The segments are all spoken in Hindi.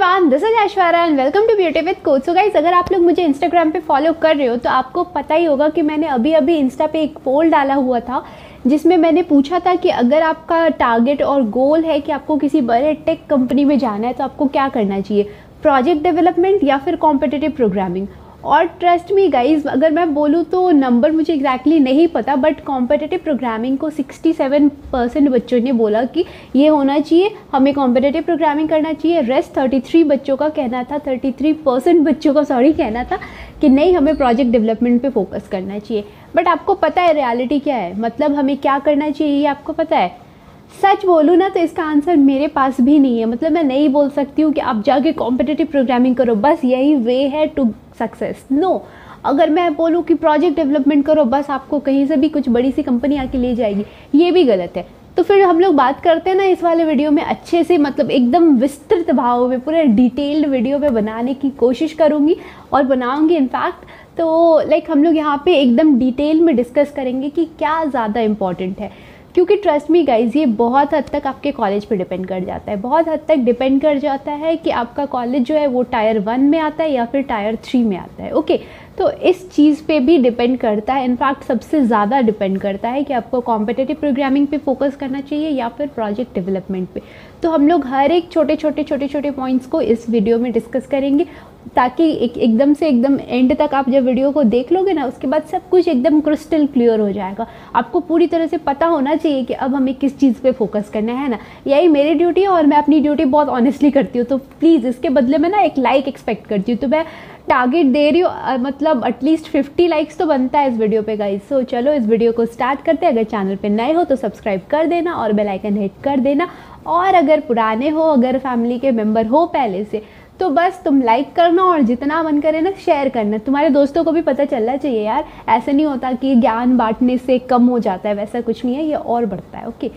Everyone, this is Aishwarya and welcome to beauty with coach. So guys, अगर आप लोग मुझे इंस्टाग्राम पे फॉलो कर रहे हो तो आपको पता ही होगा कि मैंने अभी इंस्टा पे एक पोल डाला हुआ था जिसमें मैंने पूछा था कि अगर आपका टारगेट और गोल है कि आपको किसी बड़े टेक कंपनी में जाना है तो आपको क्या करना चाहिए, प्रोजेक्ट डेवलपमेंट या फिर कॉम्पिटिटिव प्रोग्रामिंग। और ट्रस्ट मी गाइज, अगर मैं बोलूँ तो नंबर मुझे एग्जैक्टली नहीं पता, बट कॉम्पिटिटिव प्रोग्रामिंग को 67% बच्चों ने बोला कि ये होना चाहिए, हमें कॉम्पिटिटिव प्रोग्रामिंग करना चाहिए। रेस्ट 33 बच्चों का कहना था, 33% बच्चों का कहना था कि नहीं, हमें प्रोजेक्ट डेवलपमेंट पे फोकस करना चाहिए। बट आपको पता है रियलिटी क्या है, मतलब हमें क्या करना चाहिए ये आपको पता है? सच बोलूँ ना तो इसका आंसर मेरे पास भी नहीं है। मतलब मैं नहीं बोल सकती हूँ कि आप जाके कॉम्पिटिटिव प्रोग्रामिंग करो, बस यही वे है टू सक्सेस। नो, अगर मैं बोलूँ कि प्रोजेक्ट डेवलपमेंट करो, बस आपको कहीं से भी कुछ बड़ी सी कंपनी आके ले जाएगी, ये भी गलत है। तो फिर हम लोग बात करते हैं ना इस वाले वीडियो में अच्छे से, मतलब एकदम विस्तृत भाव में पूरे डिटेल्ड वीडियो में बनाने की कोशिश करूँगी और बनाऊँगी इनफैक्ट। तो हम लोग यहाँ पे एकदम डिटेल में डिस्कस करेंगे कि क्या ज़्यादा इम्पॉर्टेंट है, क्योंकि ट्रस्ट मी गाइज, ये बहुत हद तक आपके कॉलेज पे डिपेंड कर जाता है। बहुत हद तक डिपेंड कर जाता है कि आपका कॉलेज जो है वो टायर 1 में आता है या फिर टायर 3 में आता है। ओके, तो इस चीज़ पे भी डिपेंड करता है, इनफैक्ट सबसे ज़्यादा डिपेंड करता है कि आपको कॉम्पिटिटिव प्रोग्रामिंग पे फोकस करना चाहिए या फिर प्रोजेक्ट डेवलपमेंट पे। तो हम लोग हर एक छोटे छोटे पॉइंट्स को इस वीडियो में डिस्कस करेंगे, ताकि एकदम एंड तक आप जब वीडियो को देख लोगे ना, उसके बाद सब कुछ एकदम क्रिस्टल क्लियर हो जाएगा। आपको पूरी तरह से पता होना चाहिए कि अब हमें किस चीज़ पे फोकस करना है ना। यही मेरी ड्यूटी है और मैं अपनी ड्यूटी बहुत ऑनेस्टली करती हूँ। तो प्लीज़ इसके बदले में ना एक लाइक एक्सपेक्ट करती हूँ। तो मैं टारगेट दे रही हूँ, मतलब एटलीस्ट 50 लाइक्स तो बनता है इस वीडियो पे गाइस। सो चलो इस वीडियो को स्टार्ट करते हैं। अगर चैनल पे नए हो तो सब्सक्राइब कर देना और बेल आइकन हिट कर देना, और अगर पुराने हो, अगर फैमिली के मेम्बर हो पहले से, तो बस तुम लाइक करना और जितना मन करे ना शेयर करना। तुम्हारे दोस्तों को भी पता चलना चाहिए यार, ऐसे नहीं होता कि ज्ञान बांटने से कम हो जाता है, वैसा कुछ नहीं है, ये और बढ़ता है। Okay,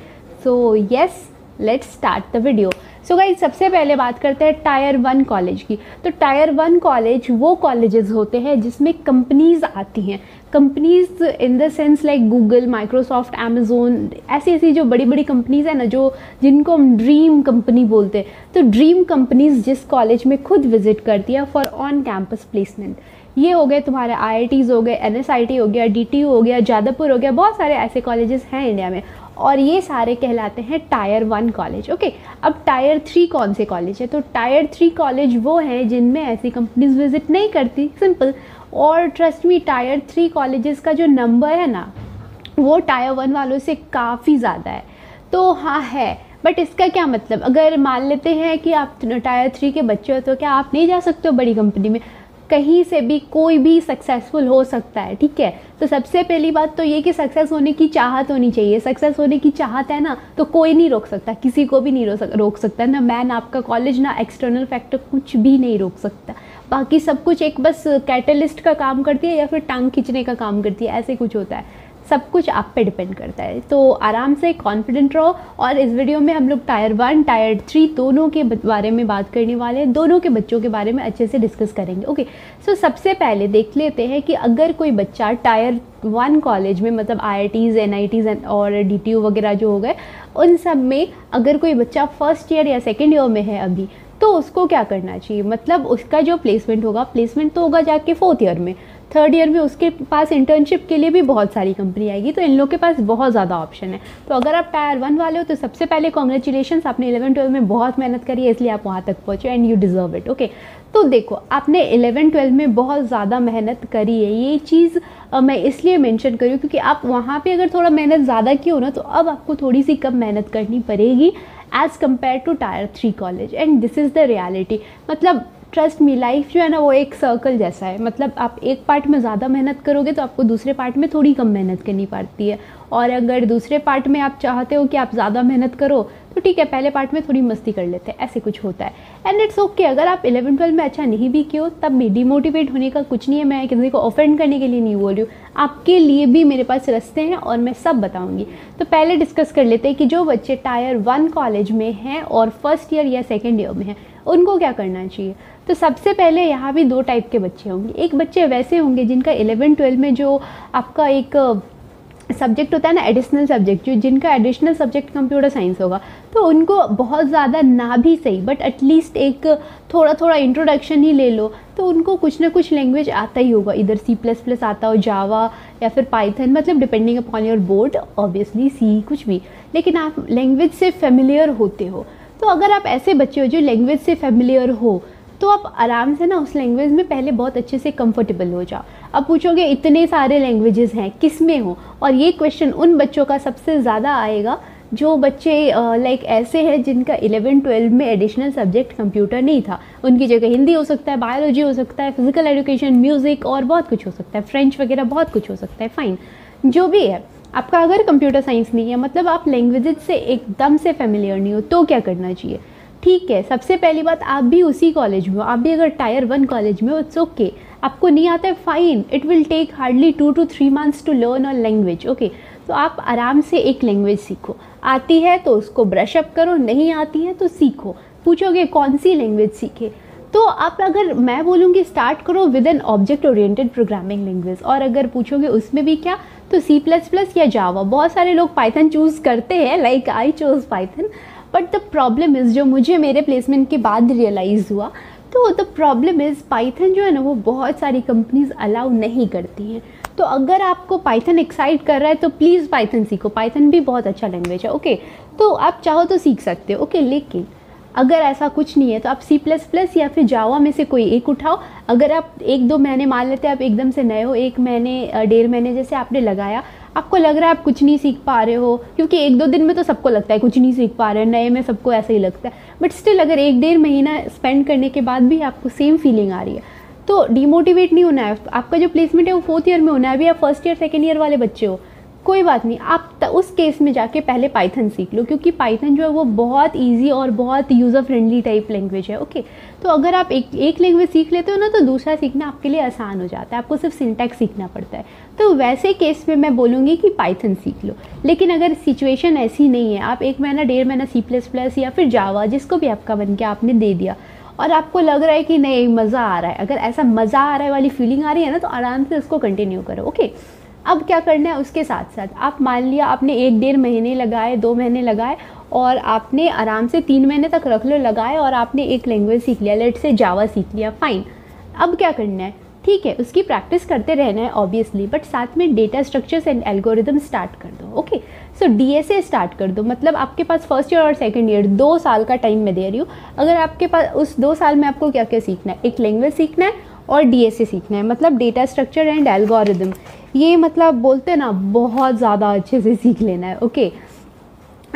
so yes, let's start the video. So guys, सबसे पहले बात करते हैं टायर 1 कॉलेज की। तो टायर 1 कॉलेज वो कॉलेजेस होते हैं जिसमें कंपनीज आती हैं। Companies in the sense like Google, Microsoft, Amazon, ऐसी जो बड़ी बड़ी कंपनीज है ना, जिनको हम ड्रीम कंपनी बोलते हैं। तो ड्रीम कंपनीज जिस कॉलेज में खुद विजिट करती है फॉर ऑन कैंपस प्लेसमेंट, ये हो गए तुम्हारे IITs हो गए, NSIT हो गया, DTU हो गया, जादवपुर हो गया, बहुत सारे ऐसे कॉलेजेस हैं इंडिया में, और ये सारे कहलाते हैं टायर 1 कॉलेज। ओके, अब टायर 3 कौन से कॉलेज है? तो टायर 3 कॉलेज वो हैं जिनमें ऐसी कंपनीज विजिट नहीं करती, सिंपल। और ट्रस्ट मी, टायर 3 कॉलेजेस का जो नंबर है ना, वो टायर 1 वालों से काफ़ी ज़्यादा है। तो हाँ है, बट इसका क्या मतलब, अगर मान लेते हैं कि आप टायर 3 के बच्चे हो तो क्या आप नहीं जा सकते हो बड़ी कंपनी में? कहीं से भी कोई भी सक्सेसफुल हो सकता है, ठीक है। तो सबसे पहली बात तो ये कि सक्सेस होने की चाहत होनी चाहिए। सक्सेस होने की चाहत है ना, तो कोई नहीं रोक सकता, किसी को भी नहीं रोक सकता, ना मैं, ना आपका कॉलेज, ना एक्सटर्नल फैक्टर, कुछ भी नहीं रोक सकता। बाकी सब कुछ एक बस कैटलिस्ट का काम करती है या फिर टांग खींचने का काम करती है, ऐसे कुछ होता है। सब कुछ आप पे डिपेंड करता है। तो आराम से कॉन्फिडेंट रहो, और इस वीडियो में हम लोग टायर 1 टायर 3 दोनों के बारे में बात करने वाले हैं, दोनों के बच्चों के बारे में अच्छे से डिस्कस करेंगे। ओके, सो सबसे पहले देख लेते हैं कि अगर कोई बच्चा टायर 1 कॉलेज में, मतलब IITs, NITs और DTU वगैरह जो हो गए, उन सब में अगर कोई बच्चा फर्स्ट ईयर या सेकेंड ईयर में है अभी, तो उसको क्या करना चाहिए? मतलब उसका जो प्लेसमेंट तो होगा जाके 4th ईयर में। 3rd ईयर में उसके पास इंटर्नशिप के लिए भी बहुत सारी कंपनी आएगी, तो इन लोग के पास बहुत ज़्यादा ऑप्शन है। तो अगर आप टायर 1 वाले हो तो सबसे पहले कॉन्ग्रेचुलेशंस, आपने 11-12 में बहुत मेहनत करी है, इसलिए आप वहाँ तक पहुँचे and you deserve it. Okay, तो देखो, आपने 11-12 में बहुत ज़्यादा मेहनत करी है, ये चीज़ मैं इसलिए मेंशन करूँ क्योंकि आप वहाँ पे अगर थोड़ा मेहनत ज़्यादा की हो ना, तो अब आपको थोड़ी सी कम मेहनत करनी पड़ेगी as compared to tier 3 college, and this is the reality. मतलब ट्रस्ट मी, लाइफ जो है ना वो एक सर्कल जैसा है। मतलब आप एक पार्ट में ज़्यादा मेहनत करोगे तो आपको दूसरे पार्ट में थोड़ी कम मेहनत करनी पड़ती है, और अगर दूसरे पार्ट में आप चाहते हो कि आप ज़्यादा मेहनत करो तो ठीक है, पहले पार्ट में थोड़ी मस्ती कर लेते हैं, ऐसे कुछ होता है, एंड इट्स ओके। अगर आप 11-12 में अच्छा नहीं भी किए हो तब भी डिमोटिवेट होने का कुछ नहीं है। मैं किसी को ऑफेंड करने के लिए नहीं बोल रही हूँ, आपके लिए भी मेरे पास रास्ते हैं और मैं सब बताऊँगी। तो पहले डिस्कस कर लेते हैं कि जो बच्चे टायर 1 कॉलेज में हैं और फर्स्ट ईयर या सेकेंड ईयर में हैं, उनको क्या करना चाहिए। तो सबसे पहले यहाँ भी 2 टाइप के बच्चे होंगे। एक बच्चे वैसे होंगे जिनका 11-12 में जो आपका एक सब्जेक्ट होता है ना एडिशनल सब्जेक्ट, जो जिनका एडिशनल सब्जेक्ट कंप्यूटर साइंस होगा, तो उनको बहुत ज़्यादा ना भी सही बट एटलीस्ट एक थोड़ा थोड़ा इंट्रोडक्शन ही ले लो, तो उनको कुछ ना कुछ लैंग्वेज आता ही होगा, इधर C++ आता हो, जावा या फिर पाइथन, मतलब depending upon your board, obviously C कुछ भी, लेकिन आप लैंग्वेज से फेमिलियर होते हो। तो अगर आप ऐसे बच्चे हो जो लैंग्वेज से फेमिलियर हो, तो आप आराम से ना उस लैंग्वेज में पहले बहुत अच्छे से कंफर्टेबल हो जाओ। अब पूछोगे इतने सारे लैंग्वेजेस हैं किस में हो, और ये क्वेश्चन उन बच्चों का सबसे ज़्यादा आएगा जो बच्चे लाइक ऐसे हैं जिनका 11-12 में एडिशनल सब्जेक्ट कंप्यूटर नहीं था, उनकी जगह हिंदी हो सकता है, बायोलॉजी हो सकता है, फिजिकल एजुकेशन, म्यूज़िक और बहुत कुछ हो सकता है, फ्रेंच वगैरह बहुत कुछ हो सकता है, फाइन जो भी है। आपका अगर कंप्यूटर साइंस नहीं है, मतलब आप लैंग्वेजेस से एकदम से फेमिलियर नहीं हो, तो क्या करना चाहिए? ठीक है, सबसे पहली बात, आप भी उसी कॉलेज में हो, आप भी अगर टायर 1 कॉलेज में हो, इट्स ओके, आपको नहीं आता है fine, it will take hardly 2 to 3 months to learn a language, okay. तो आप आराम से एक लैंग्वेज सीखो, आती है तो उसको ब्रश अप करो, नहीं आती है तो सीखो। पूछोगे कौन सी लैंग्वेज सीखे, तो आप अगर मैं बोलूँगी स्टार्ट करो with an object oriented programming language, और अगर पूछोगे उसमें भी क्या, तो C++ या जावा। बहुत सारे लोग पाइथन चूज़ करते हैं, like I chose Python, but the problem is, जो मुझे मेरे प्लेसमेंट के बाद रियलाइज़ हुआ, तो द प्रॉब्लम इज़ पाइथन जो है ना वो बहुत सारी कंपनीज अलाउ नहीं करती हैं। तो अगर आपको पाइथन एक्साइट कर रहा है तो प्लीज़ पाइथन सीखो, पाइथन भी बहुत अच्छा लैंग्वेज है, ओके। तो आप चाहो तो सीख सकते हो, ओके। लेकिन अगर ऐसा कुछ नहीं है तो आप C++ या फिर जावा में से कोई एक उठाओ। अगर आप 1-2 महीने, मान लेते हैं आप एकदम से नए हो, 1 महीने 1.5 महीने जैसे आपने लगाया, आपको लग रहा है आप कुछ नहीं सीख पा रहे हो, क्योंकि 1-2 दिन में तो सबको लगता है कुछ नहीं सीख पा रहे हैं, नए में सबको ऐसा ही लगता है, बट स्टिल अगर 1-1.5 महीना स्पेंड करने के बाद भी आपको सेम फीलिंग आ रही है, तो डिमोटिवेट नहीं होना है। आपका जो प्लेसमेंट है वो 4th ईयर में होना है, अभी आप 1st ईयर 2nd ईयर वाले बच्चे हो, कोई बात नहीं, आप उस केस में जाके पहले पाइथन सीख लो, क्योंकि पाइथन जो है वो बहुत इजी और बहुत यूज़र फ्रेंडली टाइप लैंग्वेज है, ओके। तो अगर आप एक लैंग्वेज सीख लेते हो ना, तो दूसरा सीखना आपके लिए आसान हो जाता है, आपको सिर्फ सिंटैक्स सीखना पड़ता है। तो वैसे केस में मैं बोलूँगी कि पाइथन सीख लो। लेकिन अगर सिचुएशन ऐसी नहीं है, आप 1 महीना 1.5 महीना C++ या फिर जावा, जिसको भी आपका बन के आपने दे दिया, और आपको लग रहा है कि नहीं मज़ा आ रहा है, अगर ऐसा मज़ा आ रहा है वाली फीलिंग आ रही है ना, तो आराम से उसको कंटिन्यू करो, ओके। अब क्या करना है उसके साथ साथ, आप मान लिया आपने 1-1.5 महीने लगाए, 2 महीने लगाए, और आपने आराम से 3 महीने तक रख लो लगाए, और आपने एक लैंग्वेज सीख लिया, लेट से जावा सीख लिया, फाइन। अब क्या करना है, ठीक है, उसकी प्रैक्टिस करते रहना है ऑब्वियसली, बट साथ में data structures and algorithm start कर दो, ओके। सो DSA स्टार्ट कर दो, मतलब आपके पास 1st ईयर और 2nd ईयर 2 साल का टाइम मैं दे रही हूँ। अगर आपके पास उस 2 साल में आपको क्या क्या सीखना है, एक लैंग्वेज सीखना है और DSA सीखना है, मतलब डेटा स्ट्रक्चर एंड एल्गोरिदम, ये मतलब बोलते हैं ना बहुत ज़्यादा अच्छे से सीख लेना है, ओके।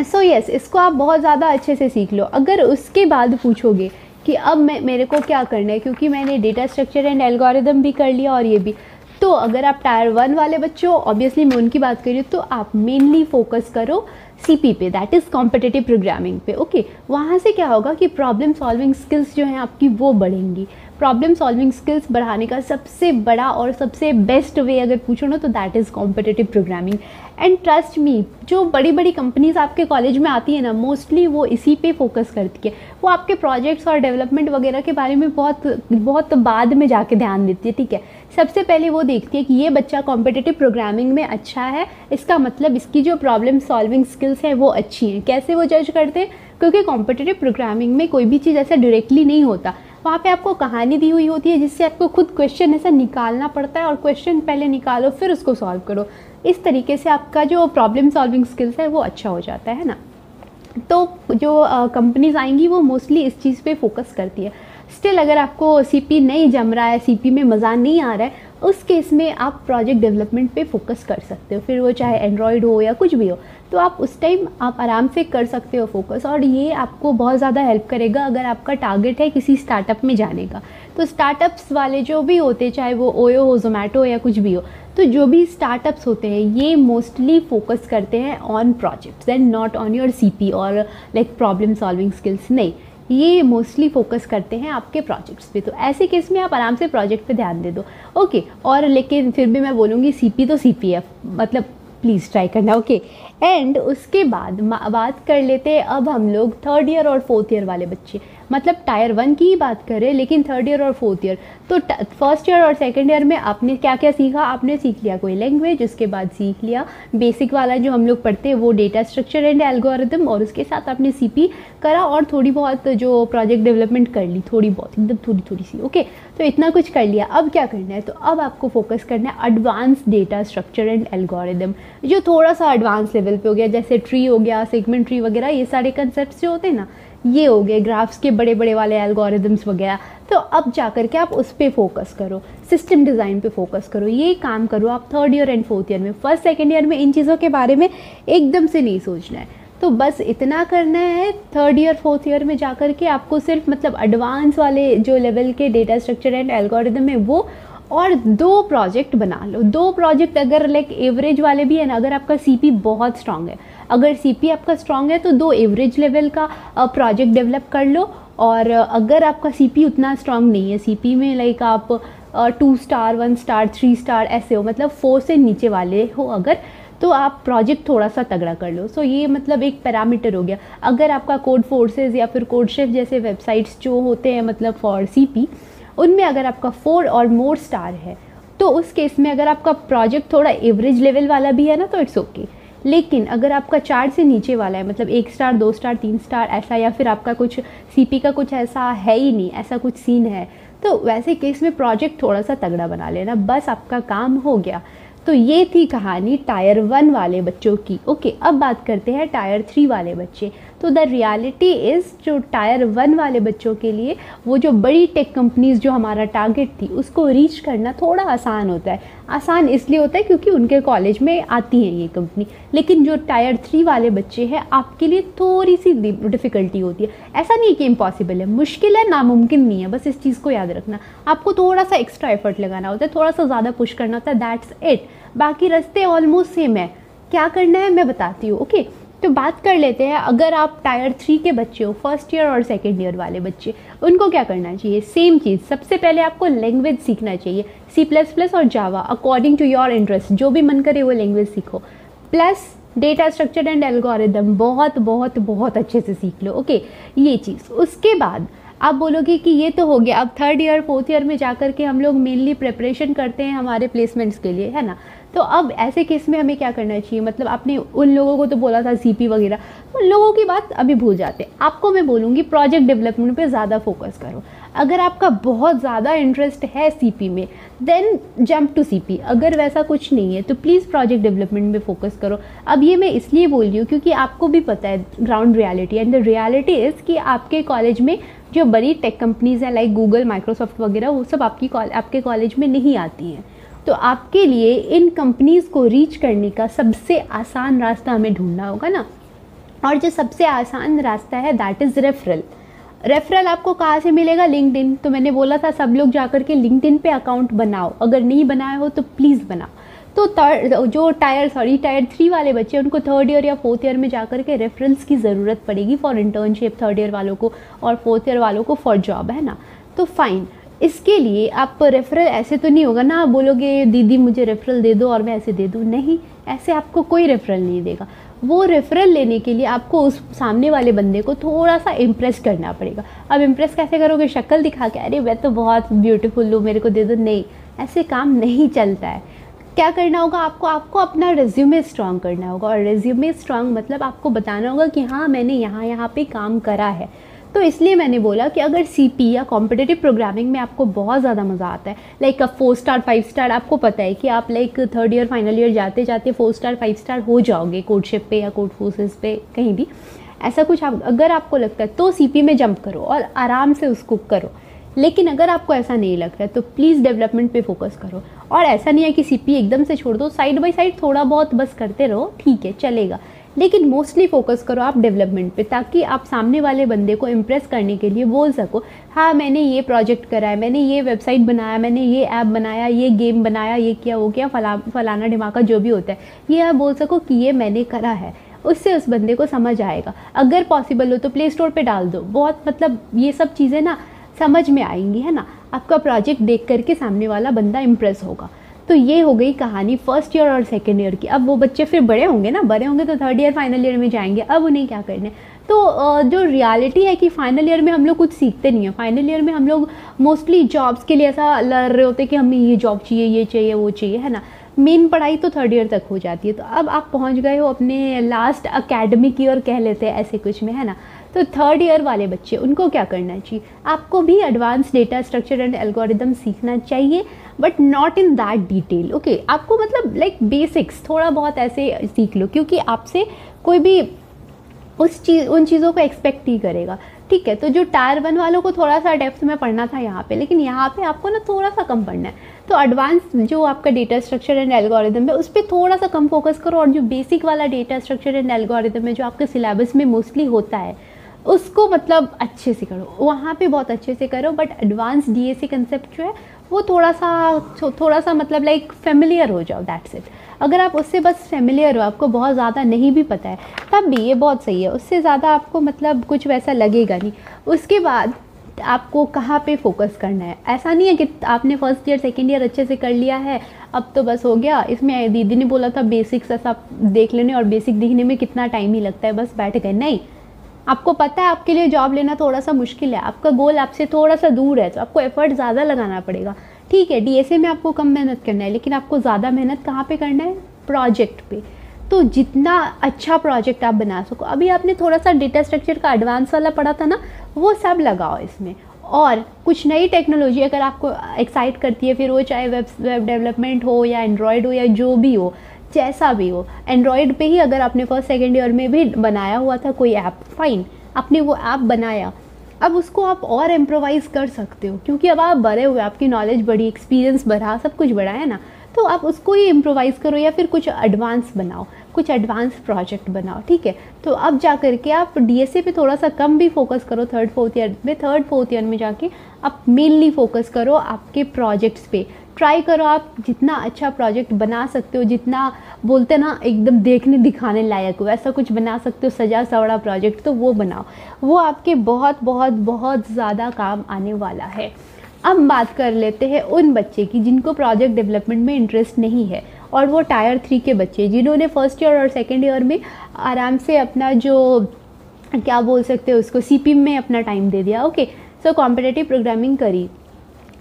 सो यस, इसको आप बहुत ज़्यादा अच्छे से सीख लो। अगर उसके बाद पूछोगे कि अब मेरे को क्या करना है, क्योंकि मैंने डेटा स्ट्रक्चर एंड एल्गोरिदम भी कर लिया और ये भी, तो अगर आप टायर 1 वाले बच्चे हो, ऑब्वियसली मैं उनकी बात कर रही हूँ, तो आप मेनली फोकस करो CP पे, दैट इज़ कॉम्पिटिटिव प्रोग्रामिंग पे, ओके। वहाँ से क्या होगा कि प्रॉब्लम सॉल्विंग स्किल्स जो हैं आपकी वो बढ़ेंगी। प्रॉब्लम सॉल्विंग स्किल्स बढ़ाने का सबसे बड़ा और सबसे बेस्ट वे अगर पूछो ना, तो that is competitive programming. And trust me, जो बड़ी बड़ी कंपनीज आपके कॉलेज में आती है ना, मोस्टली वो इसी पे फोकस करती है। वो आपके प्रोजेक्ट्स और डेवलपमेंट वगैरह के बारे में बहुत बाद में जाके ध्यान देती है, ठीक है। सबसे पहले वो देखती है कि ये बच्चा कॉम्पिटिटिव प्रोग्रामिंग में अच्छा है, इसका मतलब इसकी जो प्रॉब्लम सॉल्विंग स्किल्स है वो अच्छी हैं। कैसे वो जज करते हैं, क्योंकि कॉम्पिटिटिव प्रोग्रामिंग में कोई भी चीज़ ऐसा डायरेक्टली नहीं होता, वहाँ पे आपको कहानी दी हुई होती है, जिससे आपको खुद क्वेश्चन ऐसा निकालना पड़ता है, और क्वेश्चन पहले निकालो फिर उसको सॉल्व करो। इस तरीके से आपका जो प्रॉब्लम सॉल्विंग स्किल्स है वो अच्छा हो जाता है ना। तो जो कंपनीज आएंगी वो मोस्टली इस चीज़ पे फोकस करती है। स्टिल अगर आपको CP नहीं जम रहा है, CP में मज़ा नहीं आ रहा है, उस केस में आप प्रोजेक्ट डेवलपमेंट पे फोकस कर सकते हो, फिर वो चाहे एंड्रॉयड हो या कुछ भी हो, तो आप उस टाइम आप आराम से कर सकते हो फोकस, और ये आपको बहुत ज़्यादा हेल्प करेगा अगर आपका टारगेट है किसी स्टार्टअप में जाने का। तो स्टार्टअप्स वाले जो भी होते, चाहे वो ओयो हो, जोमेटो या कुछ भी हो, तो जो भी स्टार्टअप्स होते हैं ये मोस्टली फोकस करते हैं on projects and not on your CP और लाइक प्रॉब्लम सॉल्विंग स्किल्स, नहीं, ये मोस्टली फोकस करते हैं आपके प्रोजेक्ट्स पे। तो ऐसे केस में आप आराम से प्रोजेक्ट पे ध्यान दे दो, ओके। और लेकिन फिर भी मैं बोलूँगी CP तो CPF, मतलब प्लीज़ ट्राई करना, ओके। एंड उसके बाद बात कर लेते हैं अब हम लोग 3rd ईयर और 4th ईयर वाले बच्चे। मतलब टायर 1 की ही बात करें, लेकिन थर्ड ईयर और फोर्थ ईयर, तो फर्स्ट ईयर और सेकंड ईयर में आपने क्या क्या सीखा? आपने सीख लिया कोई लैंग्वेज, उसके बाद सीख लिया बेसिक वाला जो हम लोग पढ़ते हैं वो डेटा स्ट्रक्चर एंड एल्गोरिदम, और उसके साथ आपने सीपी करा और थोड़ी बहुत जो प्रोजेक्ट डेवलपमेंट कर ली, थोड़ी बहुत एकदम थोड़ी सी, ओके। तो इतना कुछ कर लिया। अब क्या करना है? तो अब आपको फोकस करना है advance data structure and algorithm, जो थोड़ा सा एडवांस लेवल पे हो गया, जैसे ट्री हो गया, सेगमेंट ट्री वगैरह, ये सारे कंसेप्ट जो होते हैं ना, ये हो गए ग्राफ्स के बड़े बड़े वाले एल्गोरिदम्स वगैरह। तो अब जाकर के आप उस पर फोकस करो, सिस्टम डिज़ाइन पे फोकस करो, ये काम करो आप third year and fourth year में। फर्स्ट सेकेंड ईयर में इन चीज़ों के बारे में एकदम से नहीं सोचना है, तो बस इतना करना है। थर्ड ईयर फोर्थ ईयर में जाकर के आपको सिर्फ मतलब एडवांस वाले जो लेवल के डेटा स्ट्रक्चर एंड एल्गोरिदम है वो, और 2 प्रोजेक्ट बना लो। 2 प्रोजेक्ट अगर लाइक एवरेज वाले भी है ना, अगर आपका सीपी बहुत स्ट्रांग है, अगर सीपी आपका स्ट्रांग है तो 2 एवरेज लेवल का प्रोजेक्ट डेवलप कर लो। और अगर आपका सीपी उतना स्ट्रांग नहीं है, सीपी में लाइक आप 2 स्टार 1 स्टार 3 स्टार ऐसे हो, मतलब 4 से नीचे वाले हो अगर, तो आप प्रोजेक्ट थोड़ा सा तगड़ा कर लो। सो ये मतलब एक पैरामीटर हो गया। अगर आपका कोड फोर्सेस या फिर कोडशेफ जैसे वेबसाइट्स जो होते हैं मतलब फॉर सीपी, उनमें अगर आपका 4 और मोर स्टार है, तो उस केस में अगर आपका प्रोजेक्ट थोड़ा एवरेज लेवल वाला भी है ना, तो इट्स ओके। लेकिन अगर आपका 4 से नीचे वाला है, मतलब 1 स्टार 2 स्टार 3 स्टार ऐसा, या फिर आपका कुछ सीपी का कुछ ऐसा है ही नहीं, ऐसा कुछ सीन है, तो वैसे केस में प्रोजेक्ट थोड़ा सा तगड़ा बना लेना, बस आपका काम हो गया। तो ये थी कहानी टायर 1 वाले बच्चों की। ओके, अब बात करते हैं टायर 3 वाले बच्चे। तो द रियलिटी इज़, जो टायर 1 वाले बच्चों के लिए वो जो बड़ी टेक कंपनीज़ जो हमारा टारगेट थी उसको रीच करना थोड़ा आसान होता है। आसान इसलिए होता है क्योंकि उनके कॉलेज में आती हैं ये कंपनी, लेकिन जो टायर 3 वाले बच्चे हैं आपके लिए थोड़ी सी डिफ़िकल्टी होती है। ऐसा नहीं कि इम्पॉसिबल है, मुश्किल है, नामुमकिन नहीं है, बस इस चीज़ को याद रखना। आपको थोड़ा सा एक्स्ट्रा एफर्ट लगाना होता है, थोड़ा सा ज़्यादा पुश करना होता है, दैट्स इट। बाकी रास्ते ऑलमोस्ट सेम है। क्या करना है मैं बताती हूँ। ओके, तो बात कर लेते हैं। अगर आप टायर 3 के बच्चे हो, फर्स्ट ईयर और सेकेंड ईयर वाले बच्चे, उनको क्या करना चाहिए? सेम चीज़, सबसे पहले आपको लैंग्वेज सीखना चाहिए, C++ और जावा अकॉर्डिंग टू योर इंटरेस्ट, जो भी मन करे वो लैंग्वेज सीखो, plus data structure and algorithm बहुत बहुत बहुत अच्छे से सीख लो। ओके, ये चीज़। उसके बाद आप बोलोगे कि ये तो हो गया, अब थर्ड ईयर फोर्थ ईयर में जाकर के हम लोग मेनली प्रिपरेशन करते हैं हमारे प्लेसमेंट्स के लिए, है ना। तो अब ऐसे केस में हमें क्या करना चाहिए? मतलब आपने उन लोगों को तो बोला था सीपी वगैरह, उन लोगों की बात अभी भूल जाते हैं। आपको मैं बोलूँगी प्रोजेक्ट डेवलपमेंट पे ज़्यादा फोकस करो। अगर आपका बहुत ज़्यादा इंटरेस्ट है सीपी में, देन जंप टू सीपी। अगर वैसा कुछ नहीं है तो प्लीज़ प्रोजेक्ट डेवलपमेंट में फोकस करो। अब ये मैं इसलिए बोल रही हूँ क्योंकि आपको भी पता है ground reality, and the reality is कि आपके कॉलेज में जो बड़ी टेक कंपनीज़ हैं लाइक गूगल, माइक्रोसॉफ्ट वगैरह, वो सब आपके कॉलेज में नहीं आती हैं। तो आपके लिए इन कंपनीज़ को रीच करने का सबसे आसान रास्ता हमें ढूंढना होगा ना, और जो सबसे आसान रास्ता है दैट इज़ रेफरल। रेफरल आपको कहाँ से मिलेगा? लिंक्डइन। तो मैंने बोला था सब लोग जाकर के लिंक्डइन पे अकाउंट बनाओ, अगर नहीं बनाया हो तो प्लीज़ बनाओ। तो जो टायर 3 वाले बच्चे, उनको थर्ड ईयर या फोर्थ ईयर में जाकर के रेफरेंस की ज़रूरत पड़ेगी फॉर इंटर्नशिप, थर्ड ईयर वालों को, और फोर्थ ईयर वालों को फॉर जॉब, है ना। तो फाइन, इसके लिए आप रेफरल ऐसे तो नहीं होगा ना, आप बोलोगे दीदी मुझे रेफरल दे दो और मैं ऐसे दे दूँ, नहीं, ऐसे आपको कोई रेफरल नहीं देगा। वो रेफरल लेने के लिए आपको उस सामने वाले बंदे को थोड़ा सा इम्प्रेस करना पड़ेगा। अब इम्प्रेस कैसे करोगे? शक्ल दिखा के, अरे मैं तो बहुत ब्यूटीफुल हूँ, मेरे को दे दो, नहीं, ऐसे काम नहीं चलता है। क्या करना होगा आपको अपना रेज्यूमे स्ट्रांग करना होगा, और रेज्यूमे स्ट्रांग मतलब आपको बताना होगा कि हाँ मैंने यहाँ पे काम करा है। तो इसलिए मैंने बोला कि अगर सीपी या कॉम्पिटिटिव प्रोग्रामिंग में आपको बहुत ज़्यादा मज़ा आता है, लाइक 4 स्टार 5 स्टार, आपको पता है कि आप like third year final year जाते जाते 4 स्टार 5 स्टार हो जाओगे कोडशिप पे या कोड फोर्सेस पे, कहीं भी ऐसा कुछ अगर आपको लगता है तो सीपी में जंप करो और आराम से उसको करो। लेकिन अगर आपको ऐसा नहीं लग रहा है तो प्लीज़ डेवलपमेंट पे फोकस करो। और ऐसा नहीं है कि सीपी एकदम से छोड़ दो, साइड बाय साइड थोड़ा बहुत बस करते रहो, ठीक है चलेगा, लेकिन मोस्टली फोकस करो आप डेवलपमेंट पे, ताकि आप सामने वाले बंदे को इम्प्रेस करने के लिए बोल सको हाँ मैंने ये प्रोजेक्ट करा है, मैंने ये वेबसाइट बनाया, मैंने ये ऐप बनाया, ये गेम बनाया, ये किया वो किया, फलाना ढिमाका जो भी होता है, ये आप बोल सको कि ये मैंने करा है। उससे उस बंदे को समझ आएगा। अगर पॉसिबल हो तो प्ले स्टोर पे डाल दो, बहुत मतलब ये सब चीज़ें ना समझ में आएंगी, है ना। आपका प्रोजेक्ट देख करके सामने वाला बंदा इम्प्रेस होगा। तो ये हो गई कहानी फर्स्ट ईयर और सेकेंड ईयर की। अब वो बच्चे फिर बड़े होंगे ना, बड़े होंगे तो थर्ड ईयर फाइनल ईयर में जाएंगे, अब उन्हें क्या करना है, तो जो रियलिटी है कि फाइनल ईयर में हम लोग कुछ सीखते नहीं हैं। फाइनल ईयर में हम लोग मोस्टली जॉब्स के लिए ऐसा लड़ रहे होते हैं कि हमें ये जॉब चाहिए, ये चाहिए, वो चाहिए, है ना। मेन पढ़ाई तो थर्ड ईयर तक हो जाती है। तो अब आप पहुंच गए हो अपने लास्ट अकेडमिक ईयर कह लेते हैं ऐसे कुछ में, है ना। तो थर्ड ईयर वाले बच्चे, उनको क्या करना चाहिए? आपको भी advance data structure and algorithm सीखना चाहिए, but not in that detail. Okay, आपको मतलब लाइक बेसिक्स थोड़ा बहुत ऐसे सीख लो, क्योंकि आपसे कोई भी उन चीज़ों को एक्सपेक्ट नहीं करेगा, ठीक है। तो जो टायर 1 वालों को थोड़ा सा डेप्थ में पढ़ना था यहाँ पे, लेकिन यहाँ पे आपको ना थोड़ा सा कम पढ़ना है। तो एडवांस जो आपका डेटा स्ट्रक्चर एंड एल्गोरिदम है उस पर थोड़ा सा कम फोकस करो, और जो बेसिक वाला डेटा स्ट्रक्चर एंड एल्गोरिदम है जो आपके सिलेबस में मोस्टली होता है उसको मतलब अच्छे से करो, वहाँ पे बहुत अच्छे से करो। बट एडवांस डीएसए कंसेप्ट जो है वो थोड़ा सा मतलब लाइक फेमिलियर हो जाओ, दैट्स इट। अगर आप उससे बस फेमिलियर हो, आपको बहुत ज़्यादा नहीं भी पता है, तब भी ये बहुत सही है। उससे ज़्यादा आपको मतलब कुछ वैसा लगेगा नहीं। उसके बाद आपको कहाँ पे फोकस करना है। ऐसा नहीं है कि आपने फर्स्ट ईयर सेकेंड ईयर अच्छे से कर लिया है, अब तो बस हो गया। इसमें दीदी ने बोला था बेसिक्स ऐसा देख लेने, और बेसिक दिखने में कितना टाइम ही लगता है, बस बैठ गए। नहीं, आपको पता है आपके लिए जॉब लेना थोड़ा सा मुश्किल है, आपका गोल आपसे थोड़ा सा दूर है, तो आपको एफर्ट ज़्यादा लगाना पड़ेगा। ठीक है, डीएसए में आपको कम मेहनत करना है, लेकिन आपको ज़्यादा मेहनत कहाँ पे करना है? प्रोजेक्ट पे। तो जितना अच्छा प्रोजेक्ट आप बना सको, अभी आपने थोड़ा सा डेटा स्ट्रक्चर का एडवांस वाला पढ़ा था ना, वो सब लगाओ इसमें। और कुछ नई टेक्नोलॉजी अगर आपको एक्साइट करती है, फिर वो चाहे वेब डेवलपमेंट हो या एंड्रॉयड हो या जो भी हो, जैसा भी हो। एंड्रॉयड पे ही अगर आपने फर्स्ट सेकेंड ईयर में भी बनाया हुआ था कोई ऐप, फाइन, आपने वो ऐप बनाया, अब उसको आप और इम्प्रोवाइज कर सकते हो, क्योंकि अब आप बड़े हुए, आपकी नॉलेज बढ़ी, एक्सपीरियंस बढ़ा, सब कुछ बढ़ा है ना। तो आप उसको ही इम्प्रोवाइज़ करो, या फिर कुछ एडवांस बनाओ, कुछ एडवांस प्रोजेक्ट बनाओ, ठीक है। तो अब जा करके आप डीएसए पे थोड़ा सा कम भी फोकस करो थर्ड फोर्थ ईयर में जाके आप मेनली फोकस करो आपके प्रोजेक्ट्स पे। ट्राई करो आप जितना अच्छा प्रोजेक्ट बना सकते हो, जितना बोलते ना एकदम देखने दिखाने लायक हो, वैसा कुछ बना सकते हो, सजा सवड़ा प्रोजेक्ट, तो वो बनाओ। वो आपके बहुत बहुत बहुत ज़्यादा काम आने वाला है। अब बात कर लेते हैं उन बच्चे की जिनको प्रोजेक्ट डेवलपमेंट में इंटरेस्ट नहीं है, और वो टायर 3 के बच्चे जिन्होंने फर्स्ट ईयर और सेकेंड ईयर में आराम से अपना जो क्या बोल सकते हैं उसको सीपी में अपना टाइम दे दिया। ओके, सो कॉम्पिटिटिव प्रोग्रामिंग करी,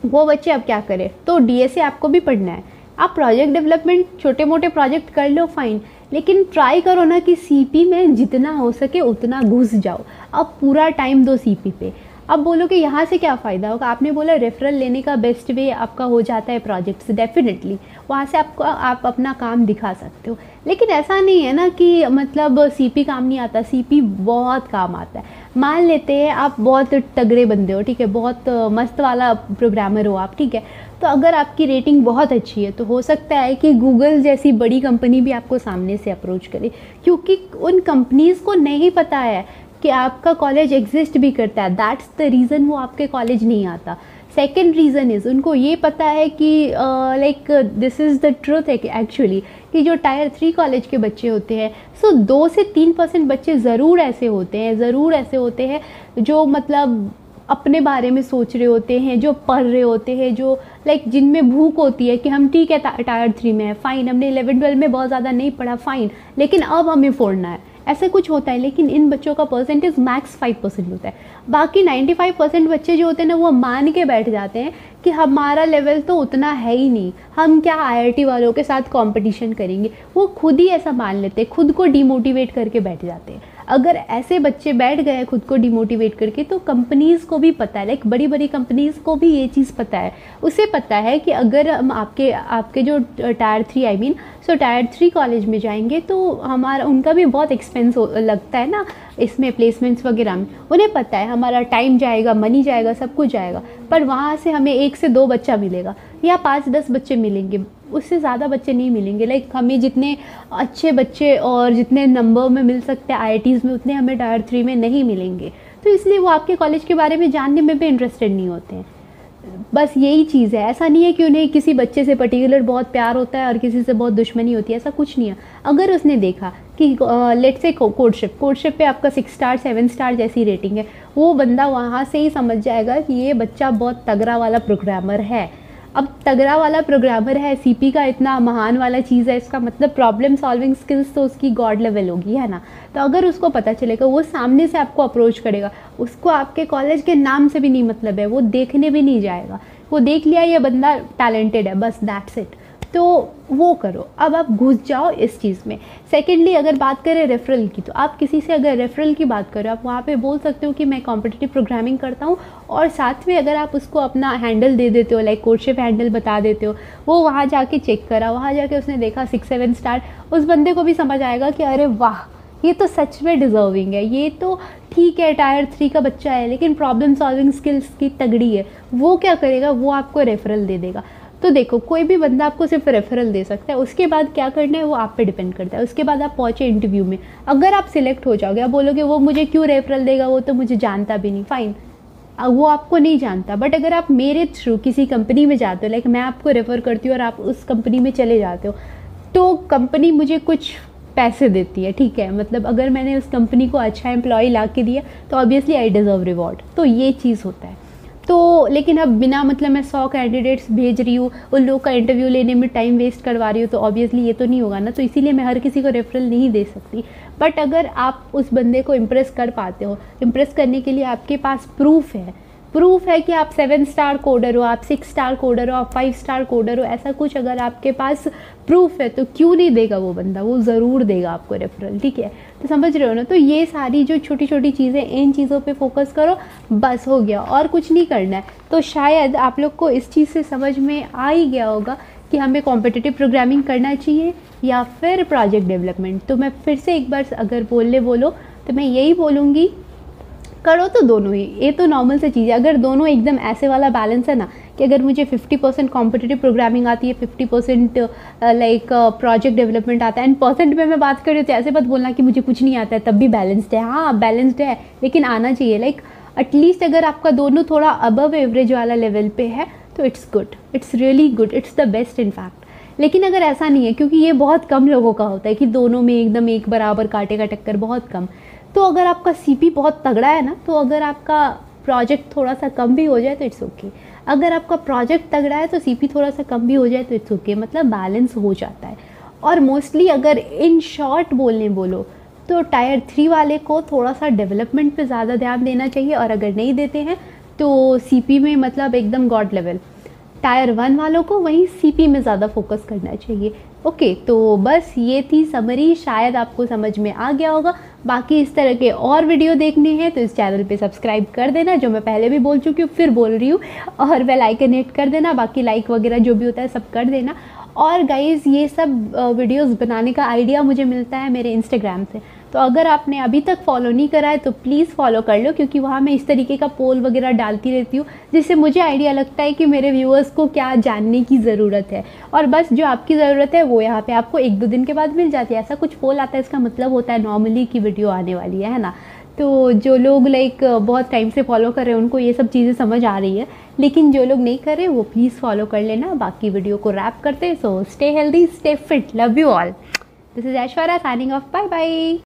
वो बच्चे अब क्या करें? तो डीएसए आपको भी पढ़ना है। आप प्रोजेक्ट डेवलपमेंट छोटे मोटे प्रोजेक्ट कर लो, फाइन, लेकिन ट्राई करो ना कि सीपी में जितना हो सके उतना घुस जाओ। अब पूरा टाइम दो सीपी पे। अब बोलो कि यहाँ से क्या फ़ायदा होगा? आपने बोला रेफरल लेने का बेस्ट वे आपका हो जाता है प्रोजेक्ट्स, डेफिनेटली वहाँ से आप अपना काम दिखा सकते हो। लेकिन ऐसा नहीं है ना कि मतलब सीपी काम नहीं आता, सीपी बहुत काम आता है। मान लेते हैं आप बहुत तगड़े बंदे हो, ठीक है, बहुत मस्त वाला प्रोग्रामर हो आप, ठीक है, तो अगर आपकी रेटिंग बहुत अच्छी है तो हो सकता है कि गूगल जैसी बड़ी कंपनी भी आपको सामने से अप्रोच करे, क्योंकि उन कंपनीज़ को नहीं पता है कि आपका कॉलेज एग्जिस्ट भी करता है। दैट्स द रीज़न वो आपके कॉलेज नहीं आता। सेकेंड रीज़न इज़ उनको ये पता है कि like this is the truth actually, कि जो टायर 3 कॉलेज के बच्चे होते हैं, सो 2 से 3% बच्चे ज़रूर ऐसे होते हैं जो मतलब अपने बारे में सोच रहे होते हैं, जो पढ़ रहे होते हैं, जो लाइक जिनमें भूख होती है कि हम ठीक है टायर 3 में है, फ़ाइन, हमने 11-12 में बहुत ज़्यादा नहीं पढ़ा, फ़ाइन, लेकिन अब हमें फोड़ना है, ऐसे कुछ होता है। लेकिन इन बच्चों का परसेंटेज मैक्स 5% होता है। बाकी 95% बच्चे जो होते हैं ना, वो मान के बैठ जाते हैं कि हमारा लेवल तो उतना है ही नहीं, हम क्या आईआईटी वालों के साथ कंपटीशन करेंगे। वो खुद ही ऐसा मान लेते हैं, खुद को डिमोटिवेट करके बैठ जाते हैं। अगर ऐसे बच्चे बैठ गए खुद को डिमोटिवेट करके, तो कंपनीज़ को भी पता है, लाइक बड़ी बड़ी कंपनीज़ को भी ये चीज़ पता है। उसे पता है कि अगर हम आपके जो टायर 3 सो टायर 3 कॉलेज में जाएंगे तो हमारा उनका भी बहुत एक्सपेंस लगता है ना इसमें, प्लेसमेंट्स वगैरह में। उन्हें पता है हमारा टाइम जाएगा, मनी जाएगा, सब कुछ जाएगा, पर वहाँ से हमें 1 से 2 बच्चा मिलेगा या 5-10 बच्चे मिलेंगे, उससे ज़्यादा बच्चे नहीं मिलेंगे। लाइक हमें जितने अच्छे बच्चे और जितने नंबर में मिल सकते हैं आईआईटीज़ में, उतने हमें टायर 3 में नहीं मिलेंगे। तो इसलिए वो आपके कॉलेज के बारे में जानने में भी इंटरेस्टेड नहीं होते हैं। बस यही चीज़ है। ऐसा नहीं है कि उन्हें किसी बच्चे से पर्टिकुलर बहुत प्यार होता है और किसी से बहुत दुश्मनी होती है, ऐसा कुछ नहीं है। अगर उसने देखा कि लेट्स से कोडशिप पे आपका 6 स्टार 7 स्टार जैसी रेटिंग है, वो बंदा वहाँ से ही समझ जाएगा कि ये बच्चा बहुत तगड़ा वाला प्रोग्रामर है। अब तगड़ा वाला प्रोग्रामर है, सीपी का इतना महान वाला चीज़ है, इसका मतलब प्रॉब्लम सॉल्विंग स्किल्स तो उसकी गॉड लेवल होगी, है ना। तो अगर उसको पता चलेगा, वो सामने से आपको अप्रोच करेगा, उसको आपके कॉलेज के नाम से भी नहीं मतलब है, वो देखने भी नहीं जाएगा, वो देख लिया ये बंदा टैलेंटेड है, बस दैट्स इट। तो वो करो। अब आप घुस जाओ इस चीज़ में। सेकेंडली अगर बात करें रेफरल की, तो आप किसी से अगर रेफरल की बात करो, आप वहाँ पे बोल सकते हो कि मैं कॉम्पिटिटिव प्रोग्रामिंग करता हूँ, और साथ में अगर आप उसको अपना हैंडल दे देते हो, लाइक कोडशिप हैंडल बता देते हो, वो वहाँ जाके चेक करा, वहाँ जाके उसने देखा 6-7 स्टार, उस बंदे को भी समझ आएगा कि अरे वाह, ये तो सच में डिज़र्विंग है, ये तो ठीक है टायर 3 का बच्चा है लेकिन प्रॉब्लम सॉल्विंग स्किल्स की तगड़ी है। वो क्या करेगा, वो आपको रेफरल दे देगा। तो देखो, कोई भी बंदा आपको सिर्फ रेफरल दे सकता है, उसके बाद क्या करना है वो आप पे डिपेंड करता है। उसके बाद आप पहुँचे इंटरव्यू में, अगर आप सिलेक्ट हो जाओगे, आप बोलोगे वो मुझे क्यों रेफरल देगा, वो तो मुझे जानता भी नहीं, फाइन, वो आपको नहीं जानता। बट अगर आप मेरे थ्रू किसी कंपनी में जाते हो, लाइक मैं आपको रेफ़र करती हूँ और आप उस कंपनी में चले जाते हो, तो कंपनी मुझे कुछ पैसे देती है, ठीक है, मतलब अगर मैंने उस कंपनी को अच्छा एम्प्लॉय ला के दिया तो ऑब्वियसली आई डिज़र्व रिवॉर्ड। तो ये चीज़ होता है। तो लेकिन अब बिना मतलब मैं 100 कैंडिडेट्स भेज रही हूँ, उन लोग का इंटरव्यू लेने में टाइम वेस्ट करवा रही हूँ, तो ऑब्वियसली ये तो नहीं होगा ना। तो इसीलिए मैं हर किसी को रेफरल नहीं दे सकती। बट अगर आप उस बंदे को इम्प्रेस कर पाते हो, इम्प्रेस करने के लिए आपके पास प्रूफ है कि आप 7 स्टार कोडर हो, आप 6 स्टार कोडर हो, आप 5 स्टार कोडर हो, ऐसा कुछ अगर आपके पास प्रूफ है तो क्यों नहीं देगा वो बंदा, वो ज़रूर देगा आपको रेफरल, ठीक है। तो समझ रहे हो ना। तो ये सारी जो छोटी छोटी चीज़ें, इन चीज़ों पे फोकस करो, बस हो गया, और कुछ नहीं करना है। तो शायद आप लोग को इस चीज़ से समझ में आ ही गया होगा कि हमें कॉम्पिटिटिव प्रोग्रामिंग करना चाहिए या फिर प्रोजेक्ट डेवलपमेंट। तो मैं फिर से एक बार अगर बोलो तो मैं यही बोलूँगी, करो तो दोनों ही। ये तो नॉर्मल सी चीज़ है। अगर दोनों एकदम ऐसे वाला बैलेंस है ना, कि अगर मुझे 50% कॉम्पिटिटिव प्रोग्रामिंग आती है, 50% लाइक प्रोजेक्ट डेवलपमेंट आता है, एंड परसेंट में मैं बात करूँ तो ऐसे मत बोलना कि मुझे कुछ नहीं आता है तब भी बैलेंस्ड है। हाँ बैलेंस्ड है, लेकिन आना चाहिए। लाइक एटलीस्ट अगर आपका दोनों थोड़ा अबव एवरेज वाला लेवल पे है तो it's good, it's really good, it's the best in fact. लेकिन अगर ऐसा नहीं है, क्योंकि ये बहुत कम लोगों का होता है कि दोनों में एकदम एक बराबर काटे का टक्कर, बहुत कम। तो अगर आपका सीपी बहुत तगड़ा है ना, तो अगर आपका प्रोजेक्ट थोड़ा सा कम भी हो जाए तो इट्स ओके। अगर आपका प्रोजेक्ट तगड़ा है तो सीपी थोड़ा सा कम भी हो जाए तो इट्स ओके, मतलब बैलेंस हो जाता है। और मोस्टली अगर इन शॉर्ट बोलो तो टायर 3 वाले को थोड़ा सा डेवलपमेंट पे ज़्यादा ध्यान देना चाहिए, और अगर नहीं देते हैं तो सीपी में मतलब एकदम गॉड लेवल। टायर 1 वालों को वहीं सीपी में ज़्यादा फोकस करना चाहिए। ओके, तो बस ये थी समरी, शायद आपको समझ में आ गया होगा। बाकी इस तरह के और वीडियो देखने हैं तो इस चैनल पे सब्सक्राइब कर देना, जो मैं पहले भी बोल चुकी हूँ, फिर बोल रही हूँ, और बेल आइकन हिट कर देना। बाकी लाइक वगैरह जो भी होता है सब कर देना। और गाइज़, ये सब वीडियोस बनाने का आइडिया मुझे मिलता है मेरे इंस्टाग्राम से, तो अगर आपने अभी तक फॉलो नहीं करा है तो प्लीज़ फॉलो कर लो, क्योंकि वहाँ मैं इस तरीके का पोल वगैरह डालती रहती हूँ, जिससे मुझे आइडिया लगता है कि मेरे व्यूअर्स को क्या जानने की ज़रूरत है। और बस जो आपकी ज़रूरत है वो यहाँ पे आपको 1-2 दिन के बाद मिल जाती है। ऐसा कुछ पोल आता है, इसका मतलब होता है नॉर्मली की वीडियो आने वाली है ना। तो जो लोग लाइक बहुत टाइम से फॉलो कर रहे हैं उनको ये सब चीज़ें समझ आ रही है, लेकिन जो लोग नहीं कर रहे वो प्लीज़ फॉलो कर लेना। बाकी वीडियो को रैप करते हैं। So stay healthy, stay fit, love you all. This is Aishwarya signing off, bye bye.